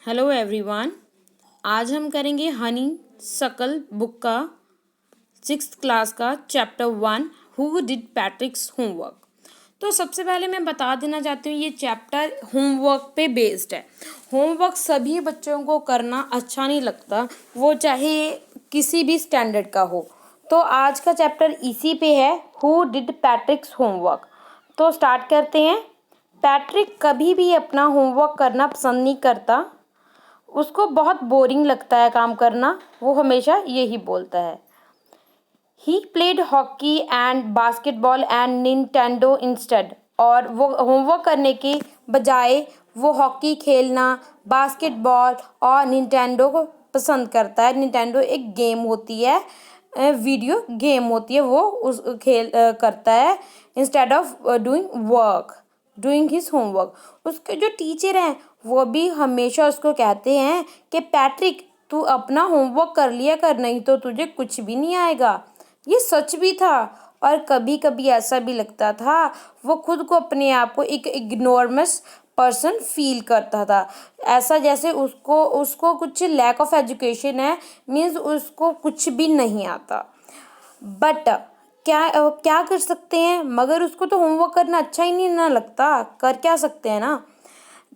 Hello everyone. आज हम करेंगे हनी सकल बुक का 6th क्लास का चैप्टर 1 हु डिड पैट्रिक्स होमवर्क। तो सबसे पहले मैं बता देना चाहती हूँ ये चैप्टर होमवर्क पे बेस्ड है। होमवर्क सभी बच्चों को करना अच्छा नहीं लगता, वो चाहे किसी भी स्टैंडर्ड का हो। तो आज का चैप्टर इसी पे है, हु डिड पैट्रिक्स होमवर्क। तो स्टार्ट करते हैं। पैट्रिक कभी भी अपना होमवर्क करना पसंद नहीं करता, उसको बहुत बोरिंग लगता है काम करना, वो हमेशा यही बोलता है। He played hockey and basketball and Nintendo instead. और वो होमवर्क करने के बजाय वो हॉकी खेलना, बास्केटबॉल और निंटेंडो को पसंद करता है। निंटेंडो एक गेम होती है, वीडियो गेम होती है, वो उस खेल करता है instead of doing his homework. उसके जो टीचर हैं वो भी हमेशा उसको कहते हैं कि पैट्रिक तू अपना होमवर्क कर लिया कर, नहीं तो तुझे कुछ भी नहीं आएगा। ये सच भी था, और कभी कभी ऐसा भी लगता था वो खुद को अपने आप को एक इग्नोरमस पर्सन फील करता था, ऐसा जैसे उसको उसको कुछ लैक ऑफ एजुकेशन है, मीन्स उसको कुछ भी नहीं आता। बट क्या क्या कर सकते हैं, मगर उसको तो होमवर्क करना अच्छा ही नहीं ना लगता, कर क्या सकते हैं ना।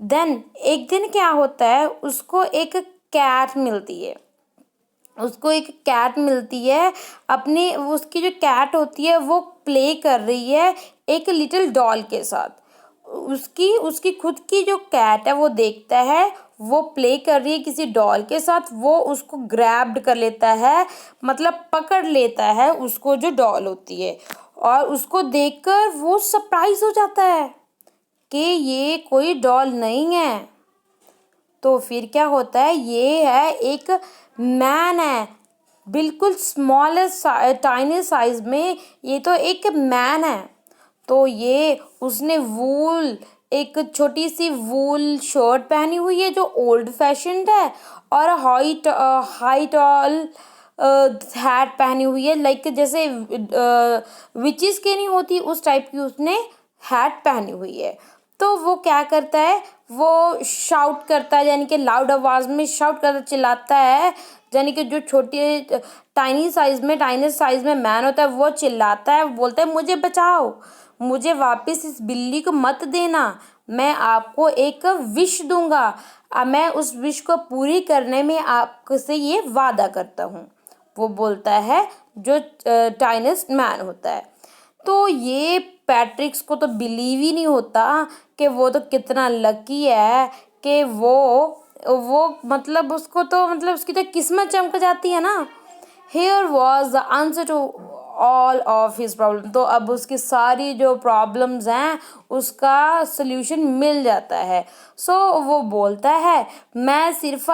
देन एक दिन क्या होता है, उसको एक कैट मिलती है। उसको एक कैट मिलती है, अपनी उसकी जो कैट होती है वो प्ले कर रही है एक लिटिल डॉल के साथ। उसकी उसकी खुद की जो कैट है वो देखता है वो प्ले कर रही है किसी डॉल के साथ, वो उसको ग्रैब्ड कर लेता है, मतलब पकड़ लेता है उसको जो डॉल होती है, और उसको देखकर वो सरप्राइज हो जाता है कि ये कोई डॉल नहीं है। तो फिर क्या होता है, ये है एक मैन है, बिल्कुल स्मॉलेस्ट टाइनी साइज में, ये तो एक मैन है। तो ये उसने वूल एक छोटी सी वूल शर्ट पहनी हुई है जो ओल्ड फैशन्ड है, और हाई टॉल हैट पहनी हुई है, लाइक जैसे विचेस के नहीं होती उस टाइप की उसने हैट पहनी हुई है। तो वो क्या करता है, वो शाउट करता है, यानी कि लाउड आवाज में शाउट करता चिल्लाता है, यानी कि जो छोटे टाइनी साइज में मैन होता है वो चिल्लाता है, बोलता है मुझे बचाओ, मुझे वापस इस बिल्ली को मत देना, मैं आपको एक विश दूंगा, मैं उस विश को पूरी करने में आपसे ये वादा करता हूँ। वो बोलता है जो टाइनिस्ट मैन होता है। तो ये पैट्रिक्स को तो बिलीव ही नहीं होता कि वो तो कितना लकी है कि वो मतलब उसको तो मतलब उसकी तो किस्मत चमक जाती है ना। Here was the answer to all of his problem. तो अब उसकी सारी जो प्रॉब्लम्स हैं उसका सल्यूशन मिल जाता है। सो वो बोलता है मैं सिर्फ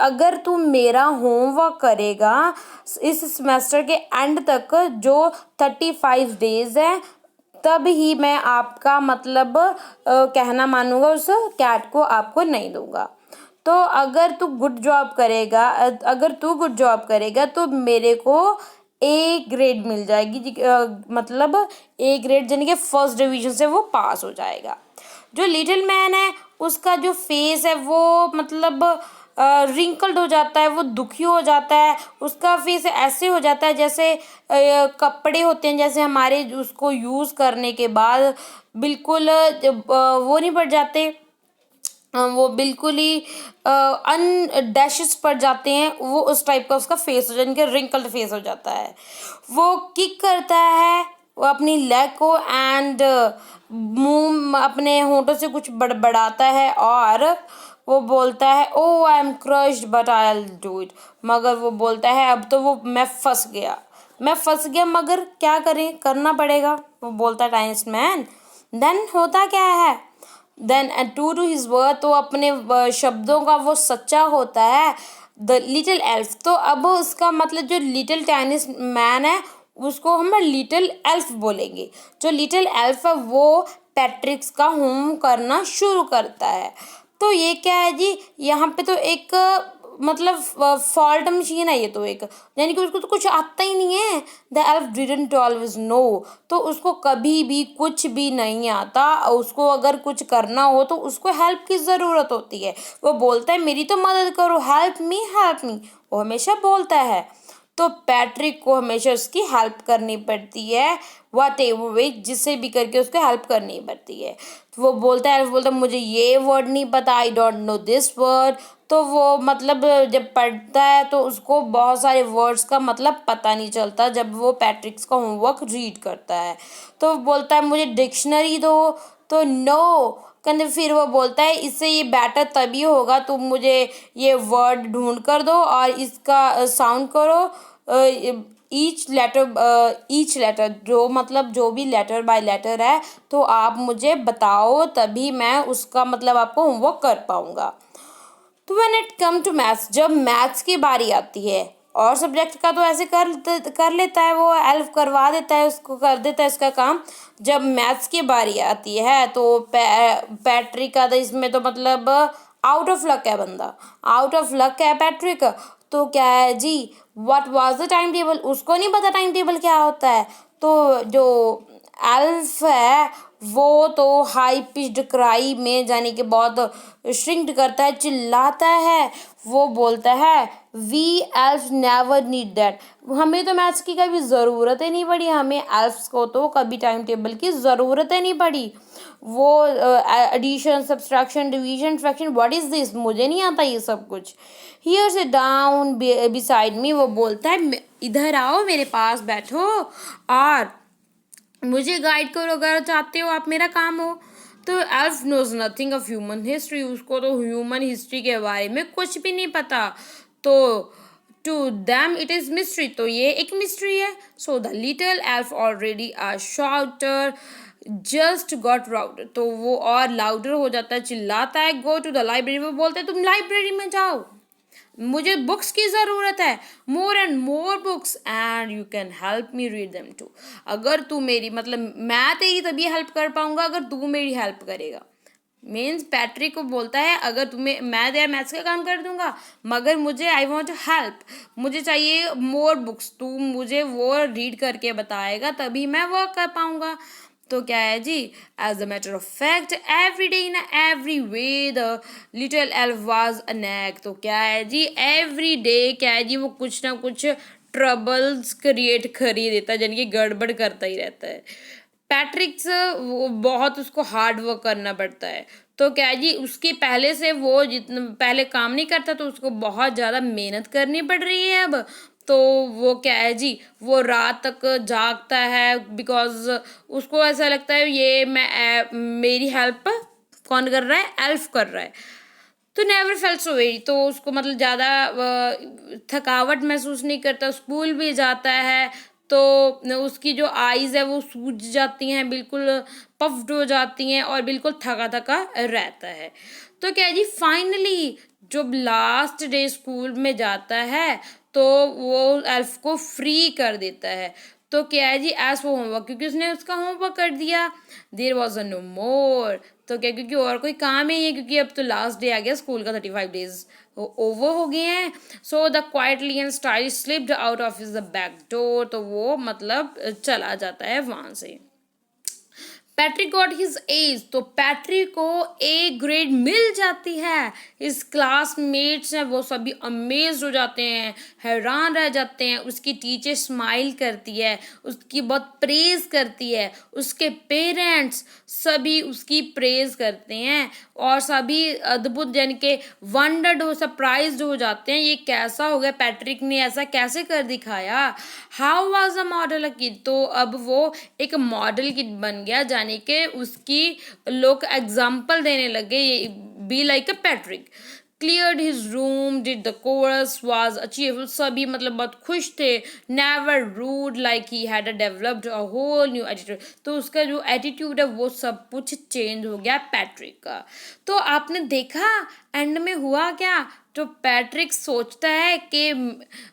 अगर तू मेरा होमवर्क करेगा इस सेमेस्टर के एंड तक जो 35 डेज है, तब ही मैं आपका मतलब कहना मानूंगा, उस कैट को आपको नहीं दूंगा। तो अगर तू गुड जॉब करेगा, तो मेरे को ए ग्रेड मिल जाएगी, मतलब ए ग्रेड यानी कि फर्स्ट डिवीजन से वो पास हो जाएगा। जो लिटिल मैन है उसका जो फेस है वो मतलब रिंकल्ड हो जाता है, वो दुखी हो जाता है, उसका फेस ऐसे हो जाता है जैसे कपड़े होते हैं, जैसे हमारे उसको यूज़ करने के बाद बिल्कुल वो नहीं पड़ जाते, वो बिल्कुल ही अन डैशेस पड़ जाते हैं, वो उस टाइप का उसका फेस हो जाता है, रिंकल्ड फेस हो जाता है। वो किक करता है वो अपनी लेग को, एंड मुंह अपने होंठों से कुछ बड़बड़ाता है, और वो बोलता है oh I am crushed but I will do it. मगर वो बोलता है अब तो वो मैं फंस गया, मगर क्या करें, करना पड़ेगा, वो बोलता है टाइम्स मैन। देन होता क्या है, then true to his word, तो अपने शब्दों का वो सच्चा होता है। द लिटिल एल्फ, तो अब उसका मतलब जो लिटिल टाइनिस मैन है उसको हम लिटिल एल्फ बोलेंगे। जो लिटिल एल्फ है वो पैट्रिक्स का होम करना शुरू करता है। तो ये क्या है जी, यहाँ पे तो एक मतलब फॉल्ट मशीन है ये तो एक, यानी कि उसको तो कुछ आता ही नहीं है। The elf didn't always no, तो उसको कभी भी कुछ भी नहीं आता। उसको अगर कुछ करना हो तो उसको हेल्प की ज़रूरत होती है। वो बोलता है मेरी तो मदद करो, हेल्प मी हेल्प मी, वो हमेशा बोलता है। तो पैट्रिक को हमेशा उसकी हेल्प करनी पड़ती है, वट एवर वे, जिससे भी करके उसको हेल्प करनी पड़ती है। तो वो बोलता है मुझे ये वर्ड नहीं पता, I don't know this word. तो वो मतलब जब पढ़ता है तो उसको बहुत सारे वर्ड्स का मतलब पता नहीं चलता जब वो पैट्रिक्स का होमवर्क रीड करता है। तो वो बोलता है मुझे डिक्शनरी दो, तो नो कहते, फिर वो बोलता है इससे ये बेटर तभी होगा, तुम मुझे ये वर्ड ढूंढ कर दो और इसका साउंड करो, ईच लेटर, जो मतलब जो भी लेटर बाय लेटर है, तो आप मुझे बताओ तभी मैं उसका मतलब आपको होमवर्क कर पाऊंगा। तो when it come to maths, जब मैथ्स की बारी आती है, और सब्जेक्ट का तो ऐसे कर लेता है, वो एल्फ करवा देता है, उसको कर देता है इसका काम। जब मैथ्स की बारी आती है तो पैट्रिक का तो इसमें तो मतलब आउट ऑफ लक है बंदा, आउट ऑफ लक है पैट्रिक। तो क्या है जी, what was the time table, उसको नहीं पता टाइम टेबल क्या होता है। तो जो एल्फ है वो तो हाई पिच्ड क्राई में, यानी कि बहुत श्रिंक्ड करता है, चिल्लाता है। वो बोलता है we elf never need that, हमें तो मैथ्स की कभी ज़रूरत ही नहीं पड़ी, हमें एल्फ्स को तो कभी टाइम टेबल की ज़रूरत ही नहीं पड़ी। वो addition subtraction division fraction what is this, मुझे नहीं आता ये सब कुछ। हियर से डाउन बिसाइड मी, वो बोलता है इधर आओ मेरे पास बैठो और मुझे गाइड करो अगर चाहते हो आप मेरा काम हो। तो elf knows nothing of human history, उसको तो ह्यूमन हिस्ट्री के बारे में कुछ भी नहीं पता। तो to them it is mystery, तो ये एक मिस्ट्री है। So the little elf already a shouter just got louder, तो वो और लाउडर हो जाता है, चिल्लाता है। गो टू द लाइब्रेरी, वो बोलते हैं तुम लाइब्रेरी में जाओ, मुझे बुक्स की ज़रूरत है, more and more books and you can help me read them too, अगर तू मेरी मतलब मैं तेरी तभी हेल्प कर पाऊंगा अगर तू मेरी हेल्प करेगा। मीन्स पैट्रिक को बोलता है अगर तुम्हें मैं तेरा मैथ्स का काम कर दूंगा, मगर मुझे आई वॉन्ट टू हेल्प, मुझे चाहिए मोर बुक्स, तू मुझे वो रीड करके बताएगा तभी मैं वर्क कर पाऊंगा। तो क्या है जी, as a matter of fact every day in every way the little elf was a nag, तो क्या है जी, एवरी डे क्या है जी, वो कुछ ना कुछ ट्रबल्स क्रिएट कर ही देता है, यानी कि गड़बड़ करता ही रहता है। पैट्रिक्स वो बहुत उसको हार्ड वर्क करना पड़ता है। तो क्या है जी, उसके पहले से वो जितना पहले काम नहीं करता तो उसको बहुत ज़्यादा मेहनत करनी पड़ रही है अब। तो वो क्या है जी, वो रात तक जागता है बिकॉज उसको ऐसा लगता है ये मेरी हेल्प कौन कर रहा है, एल्फ कर रहा है। तो नेवर फेल्ट सो वेरी, तो उसको मतलब ज़्यादा थकावट महसूस नहीं करता, स्कूल भी जाता है तो उसकी जो आईज़ है वो सूज जाती हैं, बिल्कुल पफ्ड हो जाती हैं और बिल्कुल थका थका रहता है। तो क्या है जी, फाइनली जब लास्ट डे स्कूल में जाता है तो वो एल्फ को फ्री कर देता है। तो क्या है जी, एज फॉर होमवर्क, क्योंकि उसने उसका होमवर्क कर दिया, देर वॉज अ नो मोर, तो क्या क्योंकि और कोई काम ही है, क्योंकि अब तो लास्ट डे आ गया स्कूल का, 35 days ओवर हो गए हैं। So the quietly and stylish slipped out of his the back door, तो वो मतलब चला जाता है वहाँ से। पैट्रिक गॉट हिज एज, तो पैट्रिक को ए ग्रेड मिल जाती है। इस क्लासमेट्स हैं वो सभी अमेज्ड हो जाते हैं, हैरान रह जाते हैं। उसकी टीचर स्माइल करती है, उसकी बहुत प्रेज करती है, उसके पेरेंट्स सभी उसकी प्रेज करते हैं और सभी अद्भुत यानी कि वंडर्ड हो, सरप्राइज्ड हो जाते हैं, ये कैसा हो गया, पैट्रिक ने ऐसा कैसे कर दिखाया। How was a model a kid, तो अब वो एक मॉडल किड बन गया, यानी कि उसकी लोग एग्जाम्पल देने लगे, be like a Patrick. Cleared his room, did the chores, was achieve, सभी मतलब बहुत खुश थे। Never rude, like he had developed a whole new attitude, तो उसका जो एटीट्यूड है वो सब कुछ चेंज हो गया पैट्रिक का। तो आपने देखा एंड में हुआ क्या, तो पैट्रिक सोचता है कि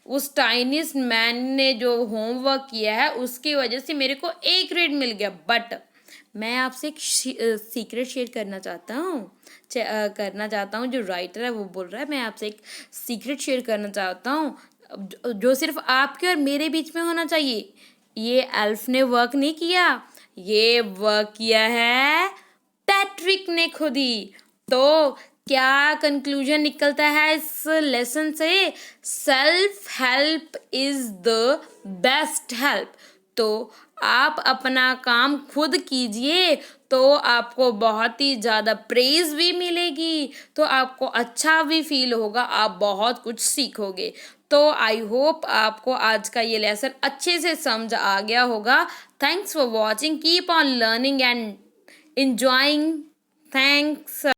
उस टाइनिस्ट मैन ने जो होमवर्क किया है उसकी वजह से मेरे को ए ग्रेड मिल गया, बट मैं आपसे एक सीक्रेट शेयर करना चाहता हूँ। जो राइटर है वो बोल रहा है, मैं आपसे एक सीक्रेट शेयर करना चाहता हूँ जो सिर्फ आपके और मेरे बीच में होना चाहिए। ये एल्फ ने वर्क नहीं किया, ये वर्क किया है पैट्रिक ने खुद ही। तो क्या कंक्लूजन निकलता है इस लेसन से? Self help is the best help. तो आप अपना काम खुद कीजिए तो आपको बहुत ही ज़्यादा प्रेज भी मिलेगी, तो आपको अच्छा भी फील होगा, आप बहुत कुछ सीखोगे। तो आई होप आपको आज का ये लेसन अच्छे से समझ आ गया होगा। Thanks for watching, keep on learning and enjoying. Thanks.